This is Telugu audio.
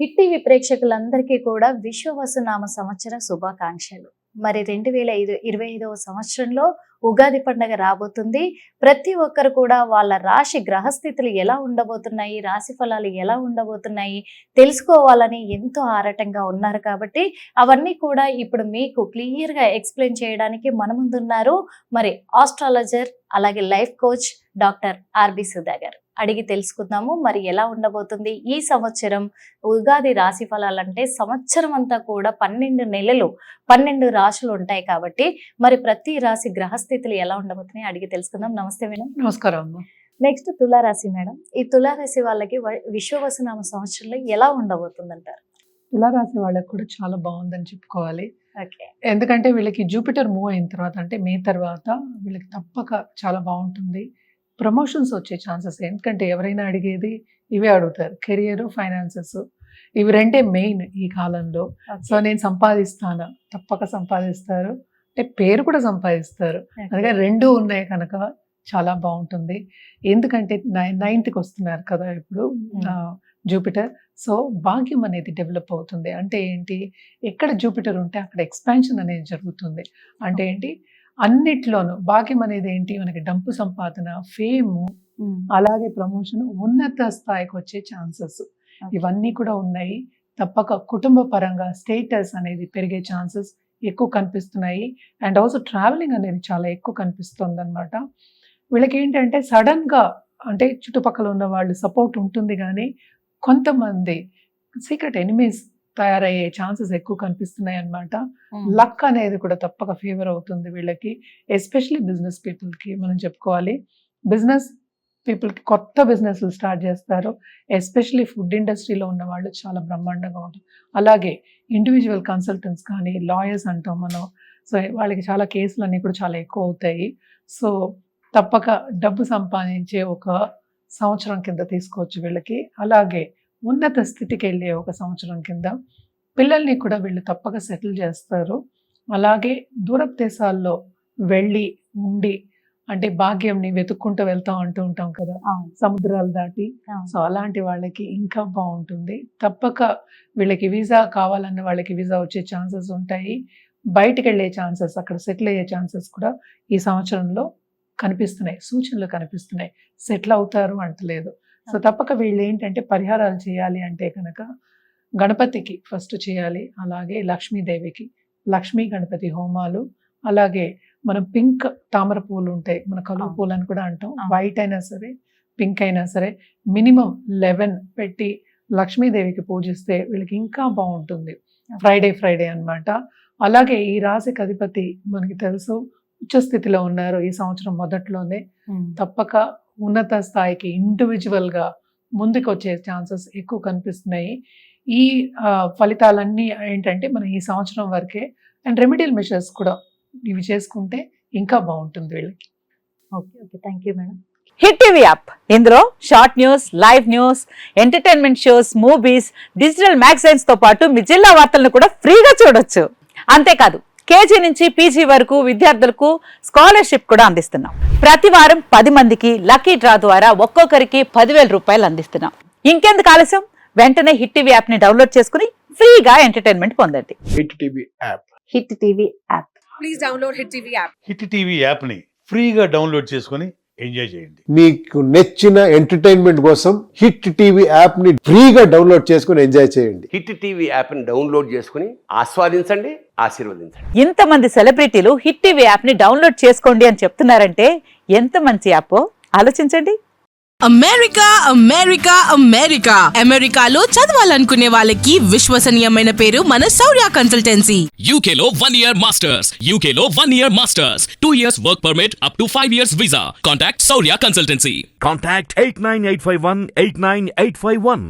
హిట్ టీవీ ప్రేక్షకులందరికీ కూడా విశ్వవసునామ సంవత్సర శుభాకాంక్షలు. మరి 2025వ సంవత్సరంలో ఉగాది పండుగ రాబోతుంది. ప్రతి ఒక్కరు కూడా వాళ్ళ రాశి గ్రహస్థితులు ఎలా ఉండబోతున్నాయి, రాశి ఫలాలు ఎలా ఉండబోతున్నాయి తెలుసుకోవాలని ఎంతో ఆరాటంగా ఉన్నారు. కాబట్టి అవన్నీ కూడా ఇప్పుడు మీకు క్లియర్గా ఎక్స్ప్లెయిన్ చేయడానికి మన ముందున్నారు మరి ఆస్ట్రాలజర్ అలాగే life coach doctor R B Sudha garu. అడిగి తెలుసుకుందాము మరి ఎలా ఉండబోతుంది ఈ సంవత్సరం. ఉగాది రాశి ఫలాలంటే సంవత్సరం అంతా కూడా 12 నెలలు 12 రాశులు ఉంటాయి కాబట్టి మరి ప్రతి రాశి గ్రహస్థితులు ఎలా ఉండబోతున్నాయి అడిగి తెలుసుకుందాం. నమస్తే మేడం. నమస్కారం అమ్మ. నెక్స్ట్ తులారాశి మేడం. ఈ తులారాశి వాళ్ళకి విశ్వవసునామ సంవత్సరంలో ఎలా ఉండబోతుంది అంటారు? తులారాశి వాళ్ళకి కూడా చాలా బాగుందని చెప్పుకోవాలి. ఓకే. ఎందుకంటే వీళ్ళకి జూపిటర్ మూవ్ అయిన తర్వాత అంటే మే తర్వాత వీళ్ళకి తప్పక చాలా బాగుంటుంది. ప్రమోషన్స్ వచ్చే ఛాన్సెస్, ఎందుకంటే ఎవరైనా అడిగేది ఇవే అడుగుతారు, కెరియర్, ఫైనాన్సెస్, ఇవి రెండే మెయిన్ ఈ కాలంలో. సో నేను సంపాదిస్తాను, తప్పక సంపాదిస్తారు, అంటే పేరు కూడా సంపాదిస్తారు. అందుకని రెండు ఉన్నాయి కనుక చాలా బాగుంటుంది. ఎందుకంటే 9th వస్తున్నారు కదా ఇప్పుడు జూపిటర్. సో భాగ్యం అనేది డెవలప్ అవుతుంది. అంటే ఏంటి, ఎక్కడ జూపిటర్ ఉంటే అక్కడ ఎక్స్పాన్షన్ అనేది జరుగుతుంది. అంటే ఏంటి, అన్నిట్లోనూ భాగ్యం అనేది ఏంటి, మనకి డబ్బు సంపాదన, ఫేము, అలాగే ప్రమోషన్, ఉన్నత స్థాయికి వచ్చే ఛాన్సెస్ ఇవన్నీ కూడా ఉన్నాయి. తప్పక కుటుంబ పరంగా స్టేటస్ అనేది పెరిగే ఛాన్సెస్ ఎక్కువ కనిపిస్తున్నాయి. అండ్ ఆల్సో ట్రావెలింగ్ అనేది చాలా ఎక్కువ కనిపిస్తుంది అనమాట. వీళ్ళకి ఏంటంటే సడన్గా అంటే చుట్టుపక్కల ఉన్న వాళ్ళు సపోర్ట్ ఉంటుంది, కానీ కొంతమంది సీక్రెట్ ఎనిమీస్ తయారయ్యే ఛాన్సెస్ ఎక్కువ కనిపిస్తున్నాయి అన్నమాట. లక్ అనేది కూడా తప్పక ఫేవర్ అవుతుంది వీళ్ళకి, ఎస్పెషలీ బిజినెస్ పీపుల్కి మనం చెప్పుకోవాలి. బిజినెస్ పీపుల్కి కొత్త బిజినెస్లు స్టార్ట్ చేస్తారు. ఎస్పెషలీ ఫుడ్ ఇండస్ట్రీలో ఉన్న వాళ్ళు చాలా బ్రహ్మాండంగా ఉంటుంది. అలాగే ఇండివిజువల్ కన్సల్టెంట్స్ కానీ, లాయర్స్ అంటాం మనం, సో వాళ్ళకి చాలా కేసులన్నీ కూడా చాలా ఎక్కువ అవుతాయి. సో తప్పక డబ్బు సంపాదించే ఒక సంవత్సరం కింద తీసుకోవచ్చు వీళ్ళకి. అలాగే ఉన్నత స్థితికి వెళ్ళే ఒక సంవత్సరం కింద పిల్లల్ని కూడా వీళ్ళు తప్పక సెటిల్ చేస్తారు. అలాగే దూరపు దేశాల్లో వెళ్ళి ఉండి, అంటే భాగ్యంని వెతుక్కుంటూ అంటూ ఉంటాం కదా, సముద్రాలు దాటి. సో అలాంటి వాళ్ళకి ఇంకా బాగుంటుంది. తప్పక వీళ్ళకి వీసా కావాలన్న వాళ్ళకి వీసా వచ్చే ఛాన్సెస్ ఉంటాయి. బయటికి వెళ్ళే ఛాన్సెస్, అక్కడ సెటిల్ అయ్యే ఛాన్సెస్ కూడా ఈ సంవత్సరంలో కనిపిస్తున్నాయి, సూచనలు కనిపిస్తున్నాయి. సెటిల్ అవుతారు అంటలేదు. సో తప్పక వీళ్ళు ఏంటంటే పరిహారాలు చేయాలి అంటే కనుక గణపతికి ఫస్ట్ చేయాలి, అలాగే లక్ష్మీదేవికి లక్ష్మీ గణపతి హోమాలు, అలాగే మనం పింక్ తామర పూలు ఉంటాయి, మన కలువ పూలు అని కూడా అంటాం, వైట్ అయినా సరే పింక్ అయినా సరే మినిమం 11 పెట్టి లక్ష్మీదేవికి పూజిస్తే వీళ్ళకి ఇంకా బాగుంటుంది. ఫ్రైడే అన్నమాట. అలాగే ఈ రాశికి అధిపతి మనకి తెలుసు ఉచ్చస్థితిలో ఉన్నారు ఈ సంవత్సరం మొదట్లోనే. తప్పక ఉన్నత స్థాయికి ఇండివిజువల్గా ముందుకు వచ్చే ఛాన్సెస్ ఎక్కువ కనిపిస్తున్నాయి. ఈ ఫలితాలన్నీ ఏంటంటే మనం ఈ సంవత్సరం వరకే. అండ్ రెమెడియల్ మెషర్స్ కూడా ఇవి చేసుకుంటే ఇంకా బాగుంటుంది వీళ్ళకి. Okay, thank you madam. Hit TV app, ఇందులో short news, live news, entertainment shows, movies, digital magazines తో పాటు మీ జిల్లా వార్తలను కూడా ఫ్రీగా చూడొచ్చు. అంతేకాదు కేజీ నుంచి పీజీ వరకు విద్యార్థులకు స్కాలర్షిప్ కూడా అందిస్తున్నాం. ప్రతి వారం 10 మందికి లక్కీ డ్రా ద్వారా ఒక్కొక్కరికి 10,000 రూపాయలు అందిస్తున్నాం. ఇంకెందుకు ఆలస్యం, వెంటనే హిట్ టీవీ యాప్ ని డౌన్లోడ్ చేసుకుని ఫ్రీగా ఎంటర్టైన్మెంట్ పొందండి. Hit TV app. Hit TV app. Please download hit TV app. Hit TV app ని ఫ్రీగా డౌన్లోడ్ చేసుకుని ఎంజాయ్ చేయండి. మీకు నచ్చిన ఎంటర్టైన్మెంట్ కోసం హిట్ టీవీ యాప్ ని ఫ్రీగా డౌన్లోడ్ చేసుకుని ఎంజాయ్ చేయండి. హిట్ టీవీ యాప్ ని డౌన్లోడ్ చేసుకుని ఆస్వాదించండి, ఆశీర్వదించండి. ఇంతమంది సెలబ్రిటీలు హిట్ టీవీ యాప్ ని డౌన్లోడ్ చేసుకోండి అని చెప్తున్నారంటే ఎంత మంచి యాప్ ఆలోచించండి. అమెరికాలో చదవాలనుకునే వాళ్ళకి విశ్వసనీయమైన పేరు మన శౌర్య కన్సల్టెన్సీ. UK లో 1 year masters, UK లో 1 year masters, 2 years work permit up to 5 years visa. Contact Saurya Consultancy. Contact 89851 89851.